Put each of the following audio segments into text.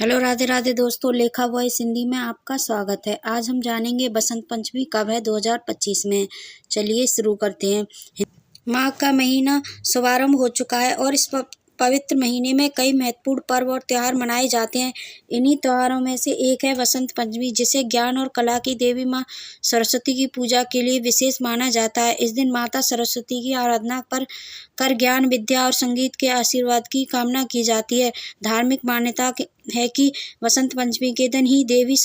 Hello Radhe Radhe दोस्तों, लेखा voice Hindi में आपका स्वागत है। आज हम जानेंगे बसंत पंचमी कब है 2025 में। चलिए शुरू करते हैं। माघ का महीना शुभारंभ हो चुका है और इस पवित्र महीने में कई महत्वपूर्ण पर्व और त्योहार मनाए जाते हैं। इन्हीं त्योहारों में से एक है बसंत पंचमी, जिसे ज्ञान और कला की देवी माँ सरस्वती की पूजा के लिए विशेष माना जाता है। इस दिन माता सरस्वती की आराधना कर ज्ञान, विद्या और संगीत के आशीर्वाद की कामना की जाती है। धार्मिक मान्यता है कि बसंत पंचमी के दिन ही देवी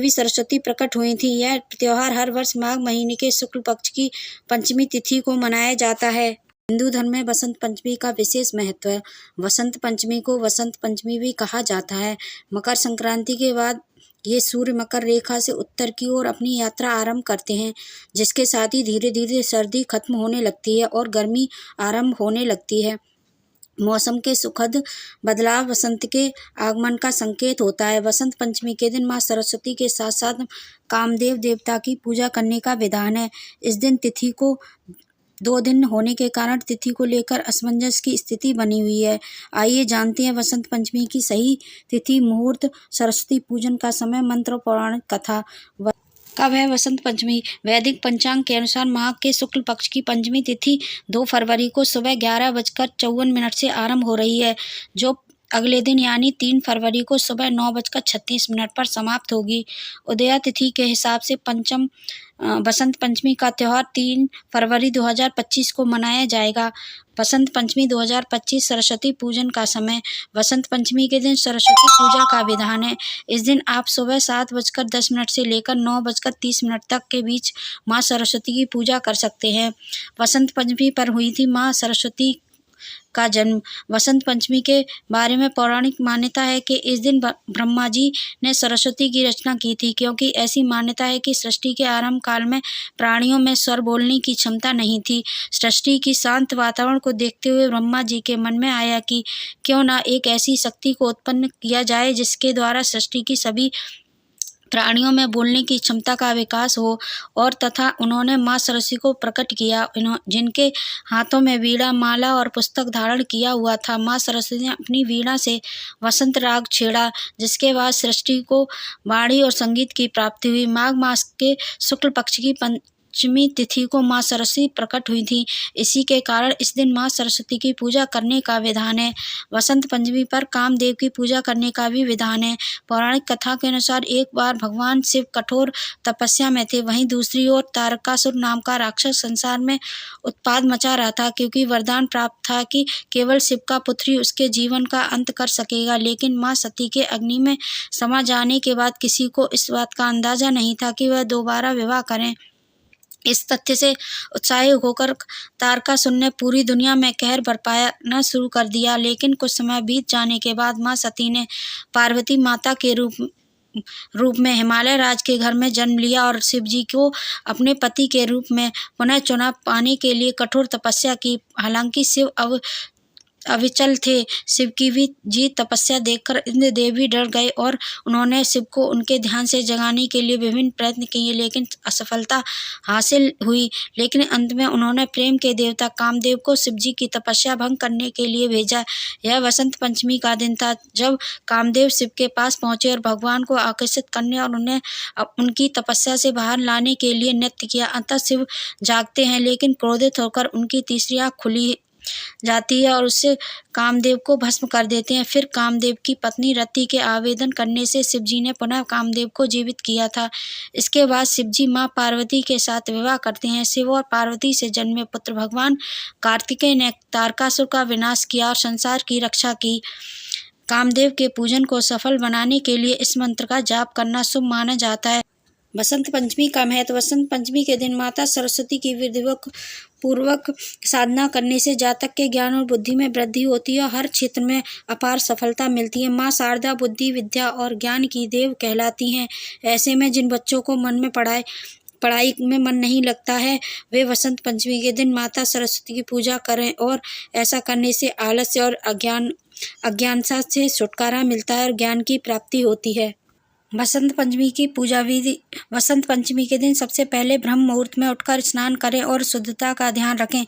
सरस्वती प्रकट हुई थी। यह त्योहार हर वर्ष माघ महीने के शुक्ल पक्ष की पंचमी तिथि को मनाया जाता है। हिंदू धर्म में बसंत पंचमी का विशेष महत्व है। बसंत पंचमी को वसंत पंचमी भी कहा जाता है। मकर संक्रांति के बाद ये सूर्य मकर रेखा से उत्तर की ओर अपनी यात्रा आरंभ करते हैं, जिसके साथ ही धीरे धीरे सर्दी खत्म होने लगती है और गर्मी आरंभ होने लगती है। मौसम के सुखद बदलाव वसंत के आगमन का संकेत होता है। बसंत पंचमी के दिन माँ सरस्वती के साथ साथ कामदेव देवता की पूजा करने का विधान है। इस दिन तिथि को 2 दिन होने के कारण तिथि को लेकर असमंजस की स्थिति बनी हुई है। आइए जानते हैं बसंत पंचमी की सही तिथि, मुहूर्त, सरस्वती पूजन का समय, मंत्र और पौराणिक कथा। कब है बसंत पंचमी? वैदिक पंचांग के अनुसार माघ के शुक्ल पक्ष की पंचमी तिथि 2 फरवरी को सुबह 11:54 से आरंभ हो रही है, जो अगले दिन यानी 3 फरवरी को सुबह 9:36 पर समाप्त होगी। उदया तिथि के हिसाब से पंचम बसंत पंचमी का त्यौहार 3 फरवरी 2025 को मनाया जाएगा। बसंत पंचमी 2025 सरस्वती पूजन का समय। बसंत पंचमी के दिन सरस्वती पूजा का विधान है। इस दिन आप सुबह 7:10 से लेकर 9:30 तक के बीच माँ सरस्वती की पूजा कर सकते हैं। बसंत पंचमी पर हुई थी माँ सरस्वती का जन्म। बसंत पंचमी के बारे में पौराणिक मान्यता है कि इस दिन ब्रह्मा जी ने सरस्वती की रचना की थी, क्योंकि ऐसी मान्यता है कि सृष्टि के आरंभ काल में प्राणियों में स्वर बोलने की क्षमता नहीं थी। सृष्टि की शांत वातावरण को देखते हुए ब्रह्मा जी के मन में आया कि क्यों न एक ऐसी शक्ति को उत्पन्न किया जाए जिसके द्वारा सृष्टि की सभी प्राणियों में बोलने की क्षमता का विकास हो, और तथा उन्होंने माँ सरस्वती को प्रकट किया, जिनके हाथों में वीणा, माला और पुस्तक धारण किया हुआ था। माँ सरस्वती ने अपनी वीणा से वसंत राग छेड़ा, जिसके बाद सृष्टि को वाणी और संगीत की प्राप्ति हुई। माघ मास के शुक्ल पक्ष की पंचमी तिथि को माँ सरस्वती प्रकट हुई थी। इसी के कारण इस दिन माँ सरस्वती की पूजा करने का विधान है। वसंत पंचमी पर कामदेव की पूजा करने का भी विधान है। पौराणिक कथा के अनुसार एक बार भगवान शिव कठोर तपस्या में थे, वहीं दूसरी ओर तारकासुर नाम का राक्षस संसार में उत्पात मचा रहा था, क्योंकि वरदान प्राप्त था कि केवल शिव का पुत्र ही उसके जीवन का अंत कर सकेगा। लेकिन माँ सती के अग्नि में समा जाने के बाद किसी को इस बात का अंदाजा नहीं था कि वह दोबारा विवाह करें। इस तथ्य से उत्साहित होकर तारकासुर ने पूरी दुनिया में कहर बरपाना शुरू कर दिया। लेकिन कुछ समय बीत जाने के बाद माँ सती ने पार्वती माता के रूप में हिमालय राज के घर में जन्म लिया और शिव जी को अपने पति के रूप में पुनः चुनाव पाने के लिए कठोर तपस्या की। हालांकि शिव अविचल थे। शिव की भी जीत तपस्या देखकर इंद्र देव भी डर गए और उन्होंने शिव को उनके ध्यान से जगाने के लिए विभिन्न प्रयत्न किए, लेकिन असफलता हासिल हुई। लेकिन अंत में उन्होंने प्रेम के देवता कामदेव को शिव जी की तपस्या भंग करने के लिए भेजा। यह बसंत पंचमी का दिन था जब कामदेव शिव के पास पहुंचे और भगवान को आकर्षित करने और उन्हें उनकी तपस्या से बाहर लाने के लिए नृत्य किया। अंततः शिव जागते हैं, लेकिन क्रोधित होकर उनकी तीसरी आँख खुली जाती है और उससे कामदेव को भस्म कर देते हैं। फिर कामदेव की पत्नी रति के आवेदन करने से शिवजी ने पुनः कामदेव को जीवित किया था। इसके बाद शिवजी माँ पार्वती के साथ विवाह करते हैं। शिव और पार्वती से जन्मे पुत्र भगवान कार्तिकेय ने तारकासुर का विनाश किया और संसार की रक्षा की। कामदेव के पूजन को सफल बनाने के लिए इस मंत्र का जाप करना शुभ माना जाता है। बसंत पंचमी का महत्व। बसंत पंचमी के दिन माता सरस्वती की विधिवत पूर्वक साधना करने से जातक के ज्ञान और बुद्धि में वृद्धि होती है और हर क्षेत्र में अपार सफलता मिलती है। माँ शारदा बुद्धि, विद्या और ज्ञान की देव कहलाती हैं। ऐसे में जिन बच्चों को पढ़ाई में मन नहीं लगता है, वे बसंत पंचमी के दिन माता सरस्वती की पूजा करें, और ऐसा करने से आलस्य और अज्ञानता से छुटकारा मिलता है और ज्ञान की प्राप्ति होती है। बसंत पंचमी की पूजा विधि। बसंत पंचमी के दिन सबसे पहले ब्रह्म मुहूर्त में उठकर स्नान करें और शुद्धता का ध्यान रखें।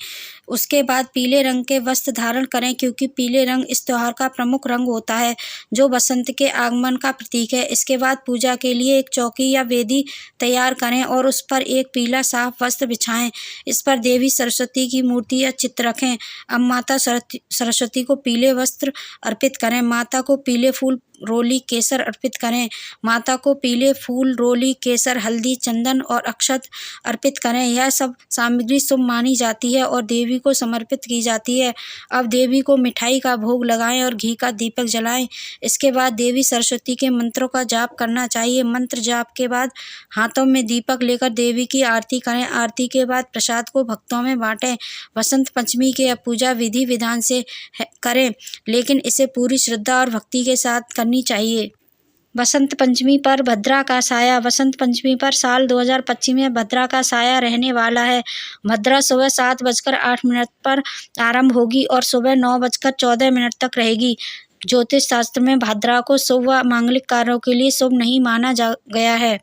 उसके बाद पीले रंग के वस्त्र धारण करें, क्योंकि पीले रंग इस त्योहार का प्रमुख रंग होता है जो बसंत के आगमन का प्रतीक है। इसके बाद पूजा के लिए एक चौकी या वेदी तैयार करें और उस पर एक पीला साफ वस्त्र बिछाएं। इस पर देवी सरस्वती की मूर्ति या चित्र रखें। अब माता सरस्वती को पीले वस्त्र अर्पित करें। माता को पीले फूल, रोली, केसर अर्पित करें। माता को पीले फूल, रोली, केसर, हल्दी, चंदन और अक्षत अर्पित करें। यह सब सामग्री शुभ मानी जाती है और देवी को समर्पित की जाती है। अब देवी को मिठाई का भोग लगाएं और घी का दीपक जलाएं। इसके बाद देवी सरस्वती के मंत्रों का जाप करना चाहिए। मंत्र जाप के बाद हाथों में दीपक लेकर देवी की आरती करें। आरती के बाद प्रसाद को भक्तों में बांटें। बसंत पंचमी की पूजा विधि विधान से करें, लेकिन इसे पूरी श्रद्धा और भक्ति के साथ करनी चाहिए। बसंत पंचमी पर भद्रा का साया। बसंत पंचमी पर साल 2025 में भद्रा का साया रहने वाला है। भद्रा सुबह 7:08 पर आरंभ होगी और सुबह 9:14 तक रहेगी। ज्योतिष शास्त्र में भद्रा को शुभ व मांगलिक कार्यों के लिए शुभ नहीं माना गया है।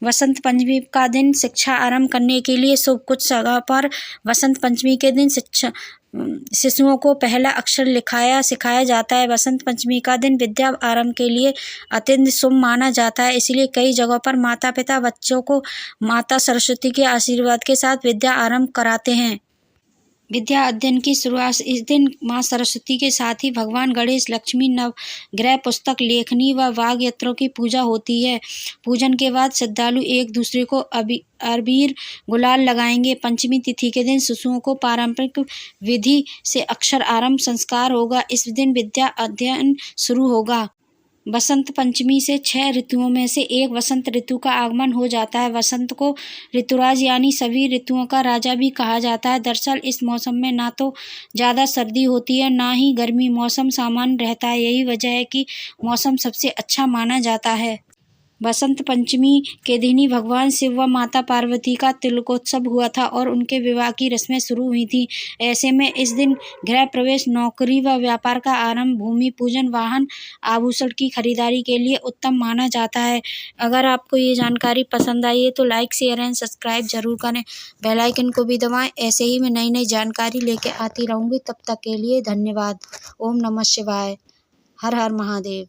वसंत पंचमी का दिन शिक्षा आरंभ करने के लिए शुभ। कुछ जगह पर वसंत पंचमी के दिन शिशुओं को पहला अक्षर सिखाया जाता है। बसंत पंचमी का दिन विद्या आरंभ के लिए अत्यंत शुभ माना जाता है। इसलिए कई जगहों पर माता पिता बच्चों को माता सरस्वती के आशीर्वाद के साथ विद्या आरंभ कराते हैं। विद्या अध्ययन की शुरुआत इस दिन माँ सरस्वती के साथ ही भगवान गणेश, लक्ष्मी, नवग्रह, पुस्तक, लेखनी व वाग् यंत्रों की पूजा होती है। पूजन के बाद श्रद्धालु एक दूसरे को अबीर गुलाल लगाएंगे। पंचमी तिथि के दिन शिशुओं को पारंपरिक विधि से अक्षर आरंभ संस्कार होगा। इस दिन विद्या अध्ययन शुरू होगा। बसंत पंचमी से 6 ऋतुओं में से एक वसंत ऋतु का आगमन हो जाता है। वसंत को ऋतुराज यानी सभी ऋतुओं का राजा भी कहा जाता है। दरअसल इस मौसम में ना तो ज़्यादा सर्दी होती है, ना ही गर्मी। मौसम सामान्य रहता है। यही वजह है कि मौसम सबसे अच्छा माना जाता है। बसंत पंचमी के दिन ही भगवान शिव व माता पार्वती का तिलकोत्सव हुआ था और उनके विवाह की रस्में शुरू हुई थी। ऐसे में इस दिन गृह प्रवेश, नौकरी व व्यापार का आरंभ, भूमि पूजन, वाहन, आभूषण की खरीदारी के लिए उत्तम माना जाता है। अगर आपको ये जानकारी पसंद आई है तो लाइक, शेयर एंड सब्सक्राइब जरूर करें। बेल आइकन को भी दबाएं। ऐसे ही मैं नई नई जानकारी लेके आती रहूँगी। तब तक के लिए धन्यवाद। ओम नमः शिवाय। हर हर महादेव।